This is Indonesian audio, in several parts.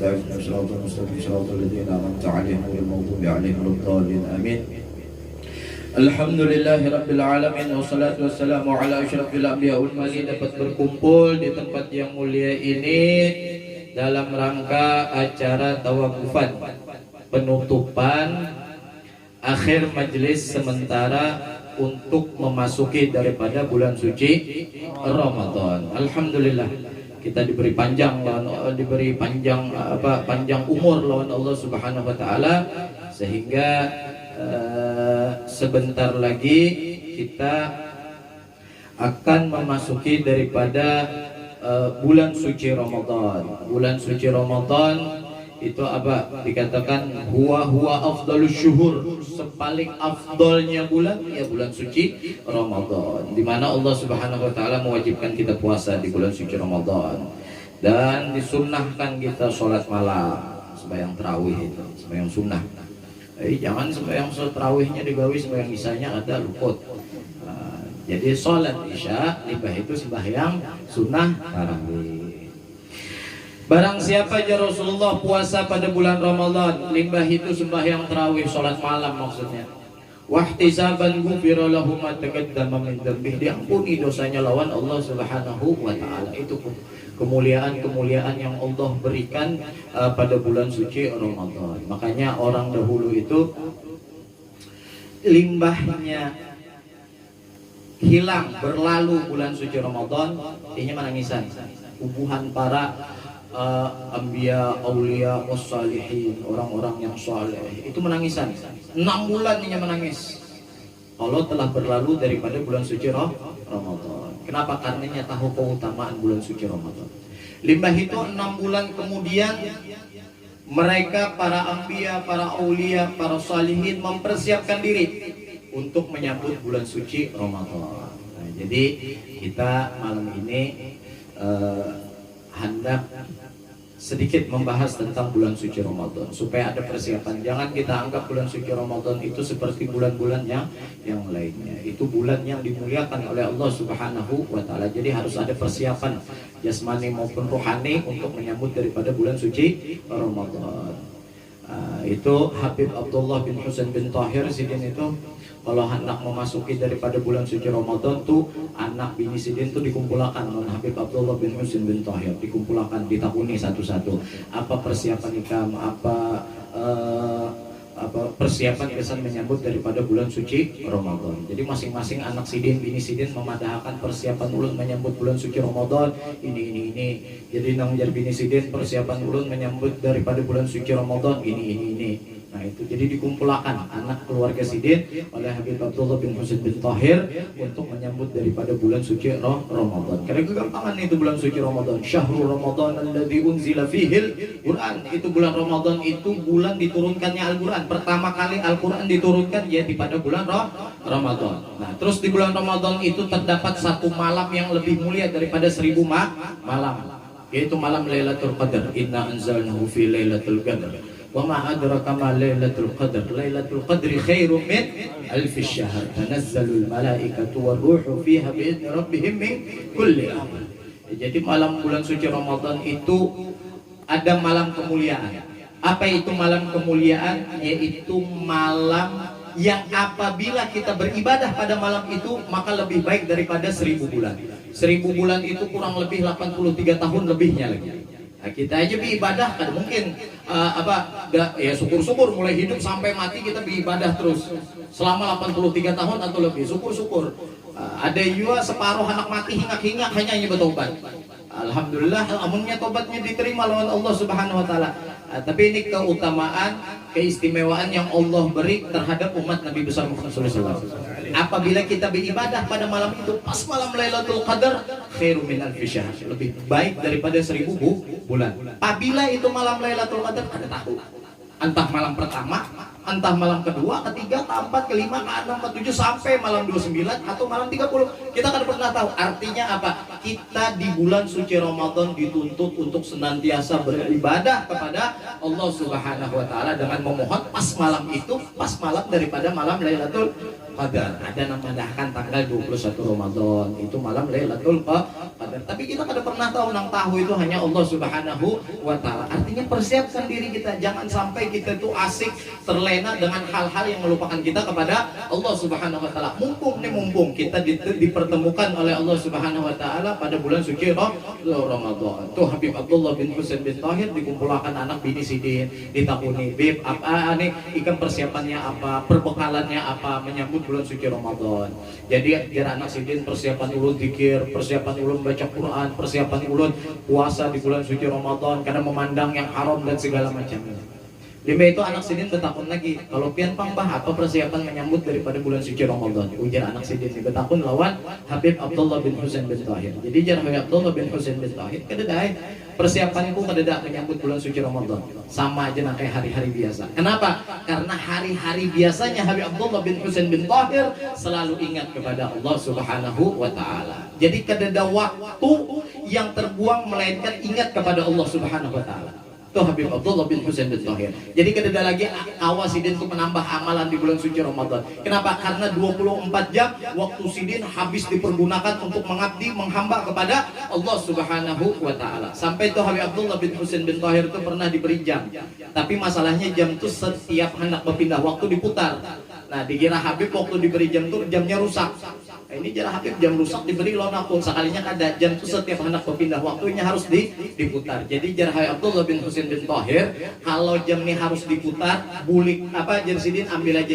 ونستعين صراط المستقيم صراط الذين أنعمت عليهم غير المغضوب عليهم ولا الضالين آمين. Alhamdulillahirabbil alamin wassalatu wassalamu ala asyrafil anbiya wal mursalin. Dapat berkumpul di tempat yang mulia ini dalam rangka acara tawakufan penutupan akhir majelis sementara untuk memasuki daripada bulan suci Ramadan. Alhamdulillah kita diberi panjang panjang umur lawan Allah Subhanahu wa taala, sehingga sebentar lagi kita akan memasuki daripada bulan suci Ramadan. Bulan suci Ramadan itu apa? Dikatakan huwa afdalus syuhur, sepaling afdolnya bulan ya bulan suci Ramadan, di mana Allah Subhanahu wa taala mewajibkan kita puasa di bulan suci Ramadan, dan disunnahkan kita sholat malam, sembahyang tarawih itu, sembahyang sunnah. Jangan sembahyang tarawihnya digawi sembahyang isanya ada luput. Jadi sholat isya libah itu sembahyang sunnah tarawih. Barang siapa aja Rasulullah puasa pada bulan Ramadan, limbah itu sembahyang tarawih, sholat malam maksudnya. Wahtisaban ghufira lahu ma taqaddama min dzambih, diampuni dosanya lawan Allah Subhanahu wa taala. Itu kemuliaan yang Allah berikan pada bulan suci Ramadan. Makanya orang dahulu itu limbahnya hilang berlalu bulan suci Ramadan, ini menangisan. Ubuhan para anbiya, aulia, wassalihin, orang-orang yang saleh itu menangisan. 6 bulan ini menangis kalau telah berlalu daripada bulan suci Ramadan. Kenapa? Karenanya tahu keutamaan bulan suci Ramadan. Limbah itu 6 bulan kemudian mereka para anbiya, para aulia, para salihin mempersiapkan diri untuk menyambut bulan suci Ramadan. Nah, jadi kita malam ini hendak sedikit membahas tentang bulan suci Ramadan supaya ada persiapan. Jangan kita anggap bulan suci Ramadan itu seperti bulan-bulan yang lainnya. Itu bulan yang dimuliakan oleh Allah Subhanahu wa taala. Jadi harus ada persiapan jasmani maupun rohani untuk menyambut daripada bulan suci Ramadan. Itu Habib Abdullah bin Husain bin Tahir Sidin itu kalau hendak memasuki daripada bulan suci Ramadan tuh anak bini Sidin tuh dikumpulkan oleh Habib Abdullah bin Husain bin Tahir, dikumpulkan, ditakuni satu-satu apa persiapan ikam, apa persiapan kesan menyambut daripada bulan suci Ramadan. Jadi masing-masing anak Sidin, bini Sidin memadahkan persiapan ulun menyambut bulan suci Ramadan ini. Jadi nang jar bini Sidin persiapan ulun menyambut daripada bulan suci Ramadan ini. Nah itu jadi dikumpulkan anak keluarga Sidin oleh Habib Abdullah bin Husain bin Tahir untuk menyambut daripada bulan suci Ramadan. Karena kegampangan itu bulan suci Ramadan. Syahrul Ramadan alladzi unzila fihil Quran. Itu bulan Ramadan, itu bulan diturunkannya Al-Quran. Pertama kali Al-Quran diturunkan ya di pada bulan Ramadan. Nah terus di bulan Ramadan itu terdapat satu malam yang lebih mulia daripada 1000 malam, yaitu malam Lailatul Qadar. Inna anzalnahu fi Lailatul Qadar. Wa ma adraka ma Lailatul Qadar. Lailatul Qadri khairum min alfi syahr. Tanazzalul malaikatu waruhu fiha bi'idzni rabbihim min kulli amr. Jadi malam bulan suci Ramadan itu ada malam kemuliaan. Apa itu malam kemuliaan? Yaitu malam yang apabila kita beribadah pada malam itu maka lebih baik daripada 1000 bulan. 1000 bulan itu kurang lebih 83 tahun lebihnya lagi. Nah, kita aja beribadah kan mungkin ya syukur-syukur mulai hidup sampai mati kita beribadah terus selama 83 tahun atau lebih, syukur-syukur. Ada juga separuh anak mati hingak-hingak hanya bertobat. Alhamdulillah amunnya tobatnya diterima oleh Allah Subhanahu wa taala. Tapi ini keutamaan, keistimewaan yang Allah beri terhadap umat Nabi besar Muhammad sallallahu alaihi wasallam. Apabila kita beribadah pada malam itu pas malam Lailatul Qadar, khairum min alfi syahr, lebih baik daripada 1000 bulan. Apabila itu malam Lailatul Qadar, ada tahu entah malam pertama, entah malam kedua, ketiga, keempat, kelima, keenam, ketujuh sampai malam 29 atau malam 30. Kita kan pernah tahu. Artinya apa? Kita di bulan suci Ramadan dituntut untuk senantiasa beribadah kepada Allah Subhanahu wa taala dengan memohon pas malam itu, pas malam daripada malam Lailatul Qadar. Ada namanya tanggal 21 Ramadan, itu malam Lailatul Qadar. qadar. Tapi kita kada pernah tahu, nang tahu itu hanya Allah Subhanahu wa taala. Artinya persiapkan diri kita, jangan sampai kita itu asik terlena dengan hal-hal yang melupakan kita kepada Allah Subhanahu wa taala. Mumpung kita dipertemukan oleh Allah Subhanahu wa taala pada bulan suci Ramadan. Tuh Habib Abdullah bin Husain bin Tahir dikumpulkan anak bini sidin, ditakuni, "Bib, apa nih ikan persiapannya apa, perbekalannya apa menyambut bulan suci Ramadan?" Jadi anak sidin persiapan ulun zikir, persiapan ulun baca Quran, persiapan ulun puasa di bulan suci Ramadan karena memandang yang haram dan segala macamnya. Lima itu anak sidin bertakun lagi, kalau pian pangbah apa persiapan menyambut daripada bulan suci Ramadan? Ujar anak sidin ini bertakun lawan Habib Abdullah bin Husain bin Tahir. Jadi jar Habib Abdullah bin Husain bin Tahir kededai persiapanku kededak menyambut bulan suci Ramadan sama aja kayak hari-hari biasa. Kenapa? Karena hari-hari biasanya Habib Abdullah bin Husain bin Tahir selalu ingat kepada Allah Subhanahu wa taala. Jadi kededa waktu yang terbuang melainkan ingat kepada Allah Subhanahu wa taala. Tuh Habib Abdullah bin Husain bin Tahir. Jadi kededa lagi awas sidin untuk menambah amalan di bulan suci Ramadan. Kenapa? Karena 24 jam waktu sidin habis dipergunakan untuk mengabdi, menghamba kepada Allah Subhanahu wa taala. Sampai tuh Habib Abdullah bin Husain bin Tahir itu pernah diberi jam. Tapi masalahnya jam itu setiap hendak berpindah waktu diputar. Nah, dikira Habib waktu diberi jam itu jamnya rusak. Nah, ini jarah Habib jam rusak diberi lonakun sekalinya kada, jam itu setiap hendak berpindah waktunya harus diputar. Jadi jarah Habib Abdullah bin Husain bin Tahir kalau jam ini harus diputar, bulik apa Jersidin ambil aja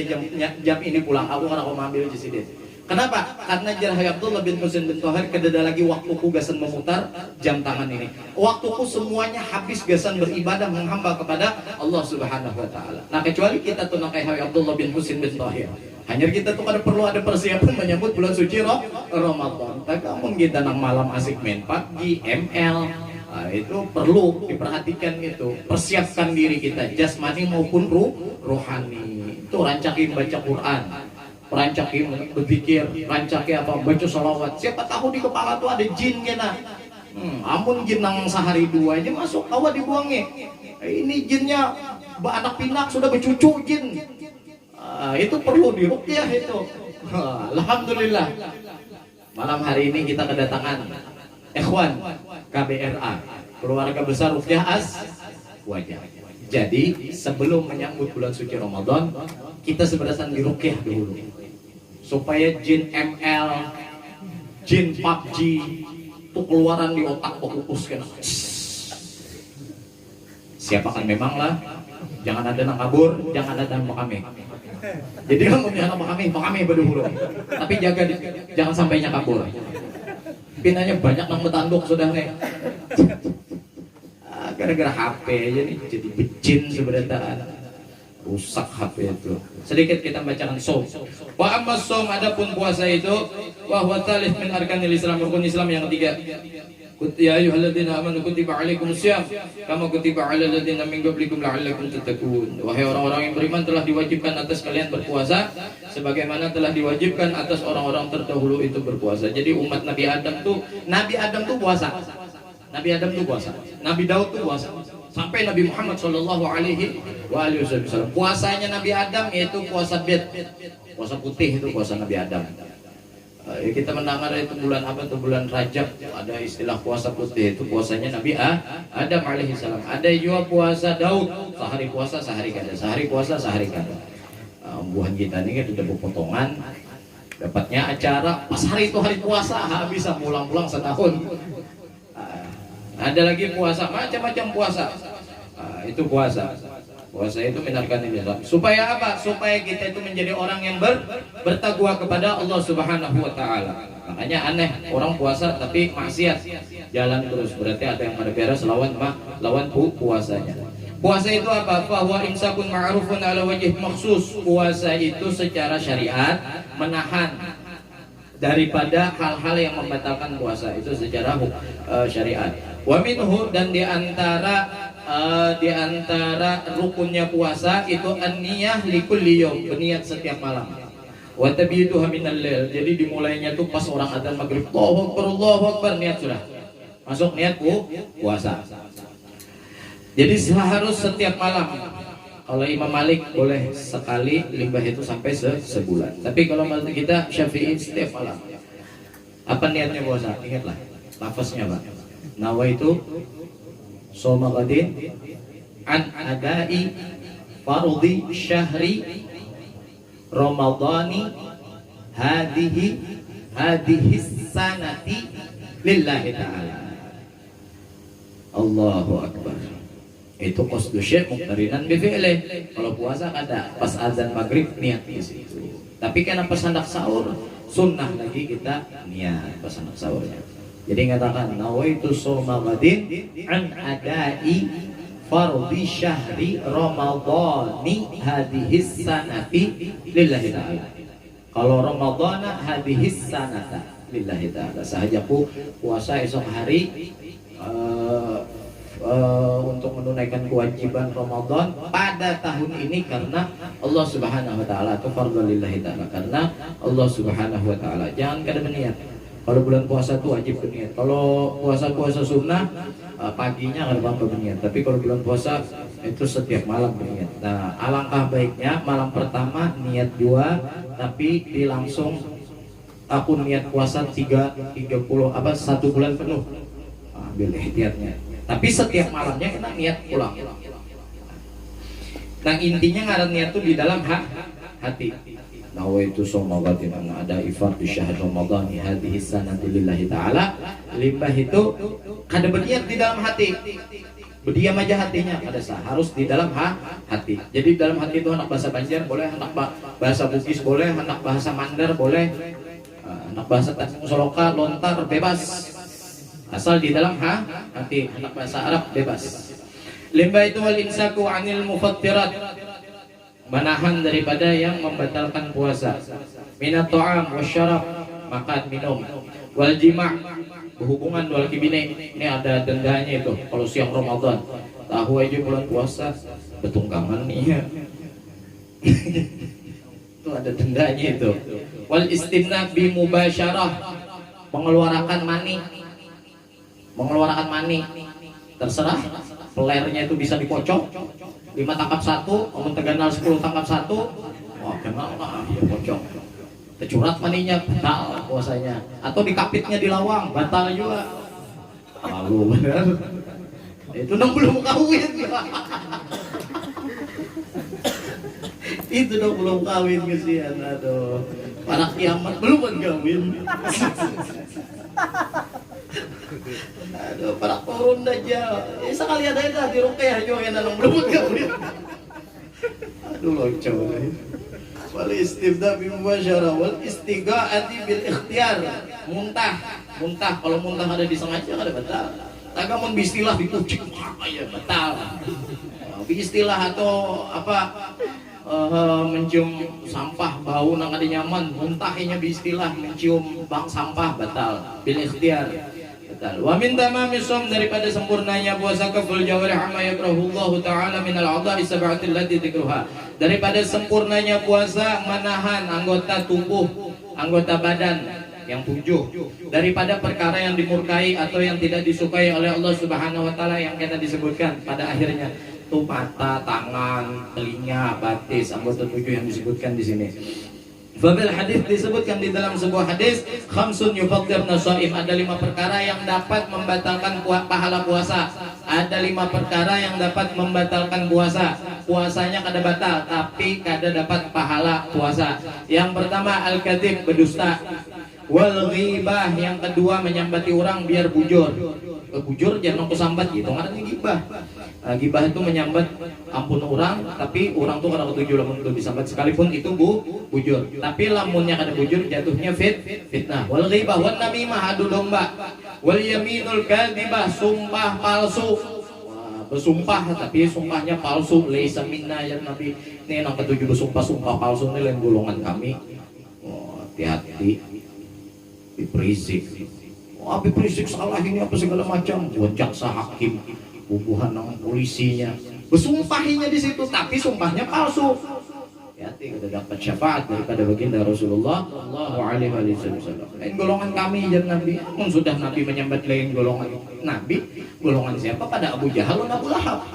jam ini pulang. Aku kan mau ambil Jersidin. Kenapa? Karena jarah Habib Abdullah bin Husain bin Tahir kededa lagi waktuku gasan memutar jam tangan ini. Waktuku semuanya habis gasan beribadah menghamba kepada Allah Subhanahu wa taala. Nah, kecuali kita tuh kayak Habib Abdullah bin Husain bin Tahir. Hanya kita tuh kada perlu ada persiapan menyambut bulan suci Ramadan. Tapi kamu kita nang malam asik main PUBG, ML, nah, itu perlu diperhatikan itu. Persiapkan diri kita jasmani maupun rohani. Itu rancakin baca Quran, rancakin berzikir, rancakin apa baca sholawat. Siapa tahu di kepala tuh ada jin kena. Amun jin nang sehari dua aja masuk awak dibuangnya. Ini jinnya anak pinak sudah bercucu jin. Itu perlu diruqyah itu. Alhamdulillah. Malam hari ini kita kedatangan ikhwan KBRA, keluarga besar Ruqyah Wajah. Jadi sebelum menyambut bulan suci Ramadan, kita sebenarnya diruqyah dulu. Supaya jin ML, jin PUBG itu keluaran di otak fokus kena. Siapakan memang lah. Jangan ada nang kabur, jangan ada nang kami. Jadi kamu jangan kami berdulu. Tapi jaga jangan sampainya kabur. Pinanya banyak nang betanduk sudah nih. Gara-gara HP aja nih jadi becin sebenarnya. Rusak HP itu. Sedikit kita bacakan som. Wa amma som, adapun puasa itu wa huwa tsalits min arkanil Islam, rukun Islam yang ketiga. Ya ayyuhalladzina amanu kutiba alaikumusiyam kama kutiba alal ladzina min qablikum la'allakum tattaqun. Wahai orang-orang yang beriman, telah diwajibkan atas kalian berpuasa sebagaimana telah diwajibkan atas orang-orang terdahulu itu berpuasa. Jadi umat Nabi Adam tuh puasa. Nabi Adam tuh puasa. Nabi Daud tuh puasa. Sampai Nabi Muhammad sallallahu alaihi wasallam. Puasanya Nabi Adam yaitu puasa bid. Puasa putih itu puasa Nabi Adam. Kita mendengar itu bulan apa tuh, bulan Rajab, ada istilah puasa putih, itu puasanya Nabi Adam alaihissalam. Ada juga puasa Daud, sehari puasa sehari kada, sehari puasa sehari kada. Buhan kita ini kan udah berpotongan, dapatnya acara pas hari itu hari puasa, bisa pulang-pulang setahun. Ada lagi puasa, macam-macam puasa. Itu puasa. Puasa itu menarkan ini. Supaya apa? Supaya kita itu menjadi orang yang bertakwa kepada Allah Subhanahu wa taala. Makanya aneh orang puasa tapi maksiat jalan terus. Berarti ada yang pada beres lawan puasanya. Puasa itu apa? Bahwa imsakun ma'rufun ala wajih maksus. Puasa itu secara syariat menahan daripada hal-hal yang membatalkan puasa, itu secara syariat. Wa minhu, dan di antara rukunnya puasa itu an-niyah likulli yaum, berniat setiap malam. Wa tabiituha minal lail, jadi dimulainya tuh pas orang adzan maghrib, Allahu akbar, niat sudah masuk niat puasa. Jadi harus setiap malam. Kalau Imam Malik boleh sekali, limbah itu sampai sebulan. Tapi kalau mazhab kita Syafi'i setiap malam. Apa niatnya puasa? Ingatlah. lafaznya Pak. Nawaitu shoma ghadin an adai fardhi syahri ramadhani hadhihi sanati lillahi ta'ala. Allahu akbar. Itu qasdu syai' muqtarinan bi fi'lih. Kalau puasa kada pas azan maghrib niat di situ. Tapi karena pas hendak sahur sunnah lagi kita niat pas hendak sahurnya. Jadi ngatakan nawaitu shoma ghadin an adai fardhi syahri ramadhani hadhihi sanati lillahi ta'ala. Kalau ramadhana hadhihi sanata lillahi ta'ala. Sahajaku puasa esok hari untuk menunaikan kewajiban Ramadan pada tahun ini karena Allah Subhanahu wa taala, atau fardhu lillahi ta'ala, karena Allah Subhanahu wa taala. Jangan kada berniat. Kalau bulan puasa itu wajib berniat. Kalau puasa sunnah paginya kada apa berniat. Tapi kalau bulan puasa itu setiap malam berniat. Nah, alangkah baiknya malam pertama niat dua, tapi langsung aku niat puasa 30 1 bulan penuh. Ambil ihtiyatnya. Tapi setiap malamnya kena niat pulang. Nah, intinya ngaran niat itu di dalam hati. Nawaitu shoma ghadin ada ifar di syahr ramadhani hadhihi sanati lillahi ta'ala. Limbah itu kada berniat di dalam hati. Berdiam aja hatinya, kada sah, harus di dalam hati. Jadi dalam hati itu hendak bahasa Banjar boleh, hendak bahasa Bugis boleh, hendak bahasa Mandar boleh, hendak bahasa Tanjung Soloka, lontar bebas. Asal di dalam hati, hendak bahasa Arab bebas. Limbah itu wal insaku anil mufattirat, menahan daripada yang membatalkan puasa. Minat ta'am wasyarab, makan minum. Wal jima', berhubungan dua laki bini. Ini ada dendanya itu kalau siang Ramadan. Tahu aja bulan puasa betunggangan nih ya. Itu ada dendanya itu. Wal istimna bi mubasyarah, mengeluarkan mani. Terserah, pelernya itu bisa dikocok 5 tangkap 1, mau teganal 10 tangkap 1. Wah, kenal lah ya kocok. Tercurat maninya batal puasanya. Atau dikapitnya di lawang batal juga. Lalu benar. Itu dong belum kawin. Itu dong belum kawin kesian. Aduh. Para kiamat belum kawin. Aduh, para korun aja. Sekali ada itu di ruqyah juga yang dalam belum kawin. Aduh, lucu. Wal istifda bi mubasyarah wal istigha'ati bil ikhtiyar. Muntah kalau muntah ada disengaja kada batal. Taga mun biistilah dikucik ya batal. Biistilah atau apa mencium sampah bau nang kada nyaman, muntahnya biistilah mencium bang sampah batal bil ikhtiyar. Wa min tamami shaum, daripada sempurnanya puasa kaful jawarih amma yakrahullahu ta'ala min al-a'dha'i sab'atil lati dzikruha, daripada sempurnanya puasa menahan anggota tubuh, anggota badan yang 7 daripada perkara yang dimurkai atau yang tidak disukai oleh Allah Subhanahu wa taala yang kita disebutkan pada akhirnya. Itu mata, tangan, telinga, batis, anggota 7 yang disebutkan di sini. Fabil hadis disebutkan di dalam sebuah hadis, khamsun yufattirna shaim, ada 5 perkara yang dapat membatalkan pahala puasa. Ada 5 perkara yang dapat membatalkan puasa. Puasanya kada batal, tapi kada dapat pahala puasa. Yang pertama al-kadzib, berdusta. Wal ghibah, yang kedua menyambati orang biar bujur. Bujur jangan kesambat gitu, ngarannya gibah. Gibah itu menyambat ampun orang, tapi orang tuh kada ketuju lamun itu disambat sekalipun itu bujur. Tapi lamunnya kada bujur jatuhnya fitnah. Wal ghibah wan namimah, adu domba. Wal yaminul kadzibah, sumpah palsu. Bersumpah tapi sumpahnya palsu, laisa minna ya Nabi. Ini yang ketujuh bersumpah palsu ini lain golongan kami. Hati-hati. Diprisik. Habis berisik salah ini apa segala macam, jaksa hakim, bubuhan nama polisinya, bersumpahinya di situ, tapi sumpahnya palsu. Hati-hati, kita dapat syafaat daripada baginda Rasulullah Shallallahu Alaihi Wasallam. Lain golongan kami dan Nabi, sudah Nabi menyambat lain golongan Nabi, golongan siapa? Pada Abu Jahal dan Abu Lahab.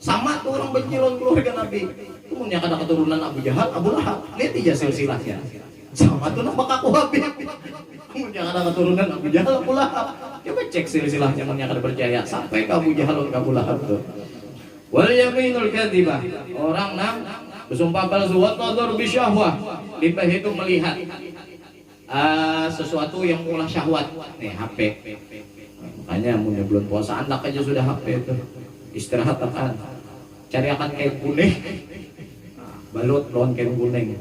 Sama tuh orang benci lawan keluarga Nabi. Kemudian ada keturunan Abu Jahal, Abu Lahab. Lihat aja silsilahnya. Sama tuh nama kaku Habib. Jangan ada keturunan Abu Jahal Abu Lahab. Coba cek silsilahnya yang kada percaya sampai ke Abu Jahal ke Abu Lahab tuh. Wal yaminul kadzibah. Orang nang bersumpah palsu wa nadhar bi syahwah. Limbah itu melihat sesuatu yang mengulah syahwat. Nih HP. Makanya mun belum puasa anak aja sudah HP itu. Istirahat akan. Cari akan kain kuning. Balut lawan kain kuning.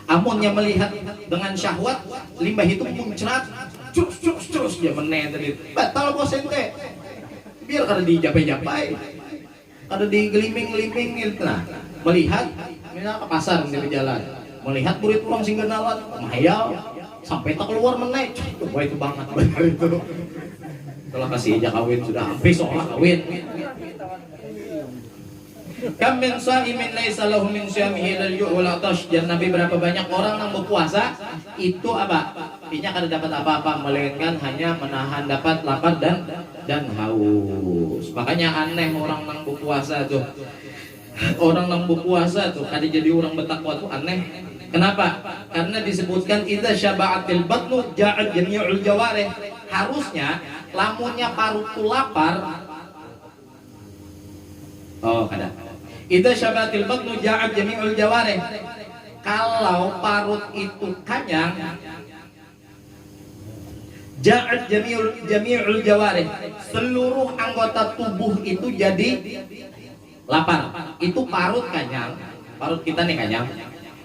Amunnya melihat dengan syahwat, limbah itu muncrat, cus dia meneh tadi. Batal puasa itu teh. Biar kada dijapai-japai, kada digeliming-geliming gitu. Nah, melihat, misalnya ke pasar di jalan, melihat murid orang singgenawan, mahayal, sampai tak keluar meneh. Wah itu banget benar itu. Setelah kasih ijazah kawin sudah habis soal kawin. Kam min sha'imin laisa lahu min syamihi lal ju' wal atash. Dan Nabi berapa banyak orang yang berpuasa itu apa? Artinya kada dapat apa-apa melainkan hanya menahan dapat lapar dan haus. Makanya aneh orang yang berpuasa tuh. Orang yang berpuasa tuh kada jadi orang bertakwa tuh aneh. Kenapa? Karena disebutkan idza syaba'atil batnu ja'at jami'ul jawarih. Harusnya lamunnya parut tu lapar. Oh, kada. Idza syabatil batnu ja'at jami'ul jawarih. Kalau parut itu kenyang, ja'at jami'ul jawarih. Seluruh anggota tubuh itu jadi lapar. Itu parut kenyang. Parut kita nih kenyang.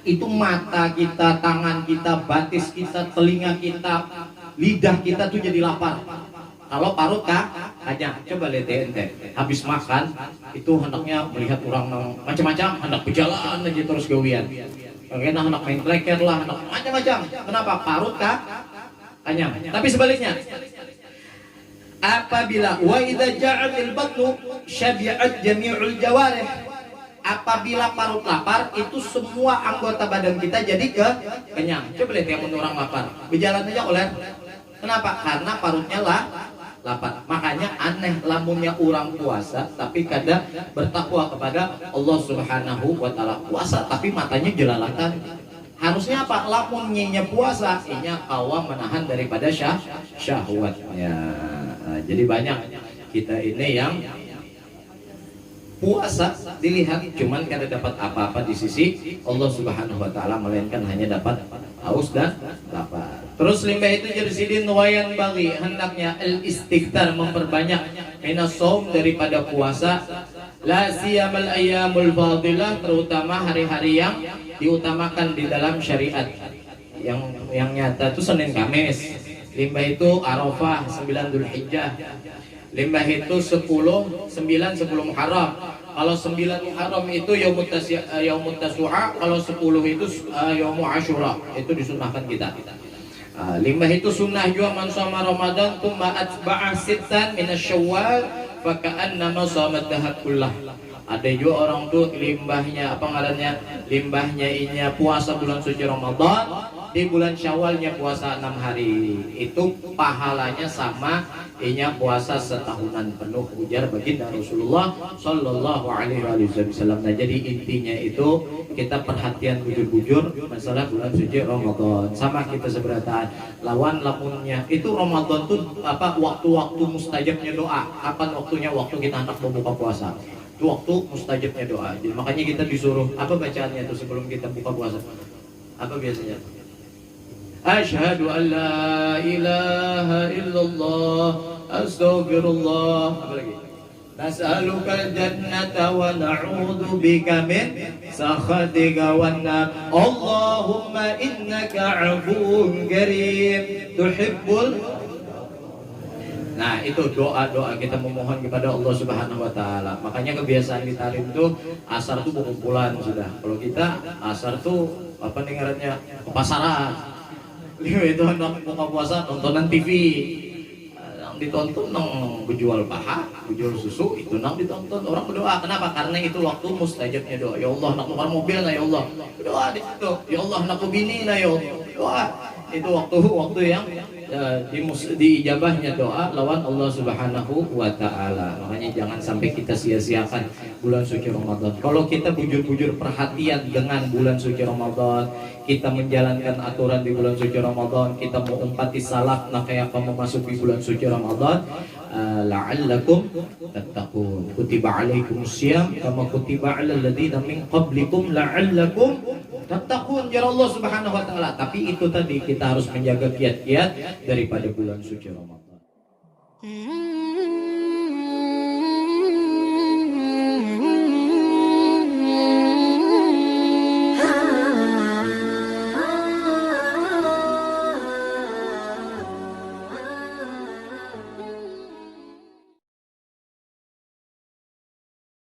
Itu mata kita, tangan kita, batis kita, telinga kita, lidah kita tuh jadi lapar. Kalau parut kenyang, coba lihat ente habis makan itu hendaknya melihat orang macam-macam, hendak berjalan aja terus gawian. Karena hendak main kleker lah, hendak macam-macam. Kenapa? Parut kenyang. Tapi sebaliknya, apabila wa idza ja'atil batnu syabi'at jami'ul jawarih. Apabila parut lapar, itu semua anggota badan kita jadi kenyang. Coba lihat yang orang lapar, berjalan aja oleh. Kenapa? Karena parutnya lapar. Makanya aneh lamunnya orang puasa tapi kada bertakwa kepada Allah Subhanahu wa taala. Puasa tapi matanya jelalatan. Harusnya apa? Lamunnya puasa, inya kawa menahan daripada syahwatnya. Jadi banyak kita ini yang puasa dilihat cuman kada dapat apa-apa di sisi Allah Subhanahu wa taala, melainkan hanya dapat haus dan lapar. Terus limbah itu jadi sidin wayan bagi hendaknya al-istighfar, memperbanyak minas shaum daripada puasa, la siyamal ayyamul fadilah, terutama hari-hari yang diutamakan di dalam syariat. Yang nyata itu Senin Kamis. Limbah itu Arafah 9 Dzulhijjah. Limbah itu 10 Muharram. Kalau 9 Muharram itu Yaumut Tasu'a, kalau 10 itu Yaumul Asyura. Itu disunahkan kita. Limbah itu sunnah juga man shoma Ramadan tsumma atba'a sittan min Syawal fa ka'annama shoma dahab kullah. Ada juga orang tuh limbahnya apa ngarannya? Limbahnya inya puasa bulan suci Ramadan, di bulan Syawalnya puasa 6 hari. Itu pahalanya sama inya puasa setahunan penuh, ujar baginda Rasulullah sallallahu alaihi wasallam. Nah, jadi intinya itu kita perhatian bujur-bujur masalah bulan suci Ramadan. Sama kita seberataan lawan lamunnya itu Ramadan tuh apa waktu-waktu mustajabnya doa. Kapan waktunya? Waktu kita hendak membuka puasa. Itu waktu mustajabnya doa. Jadi makanya kita disuruh apa bacaannya itu sebelum kita buka puasa? Apa biasanya? Asyhadu an la ilaha illallah astaghfirullah. Apa lagi? Nas'alukal jannata wa na'udzu bika min sakhatika wan nar. Allahumma innaka 'afuwun karim tuhibbul. Nah, itu doa-doa kita memohon kepada Allah Subhanahu wa taala. Makanya kebiasaan di Tarim tuh asar tuh berkumpulan sudah. Kalau kita asar tuh apa nih ngarannya? Ke pasaran. Itu hendak buka puasa nontonan TV. Yang ditonton nang berjual paha, berjual susu, itu nang ditonton orang berdoa. Kenapa? Karena itu waktu mustajabnya doa. Ya Allah, nak tukar mobil nah ya Allah. Berdoa di situ. Ya Allah, nak bini nah ya Allah. doa. Itu waktu yang diijabahnya doa lawan Allah Subhanahu wa taala. Makanya jangan sampai kita sia-siakan bulan suci Ramadan. Kalau kita bujur-bujur perhatian dengan bulan suci Ramadan, kita menjalankan aturan di bulan suci Ramadan, kita mengumpati salaf nah kayak kamu masuk di bulan suci Ramadan, la'allakum tattaqun. Kutiba alaikumusiyam kama kutiba alal ladzina min qablikum la'allakum tattaqun ya Allah Subhanahu wa taala. Tapi itu tadi kita harus menjaga kiat-kiat daripada bulan suci Ramadan.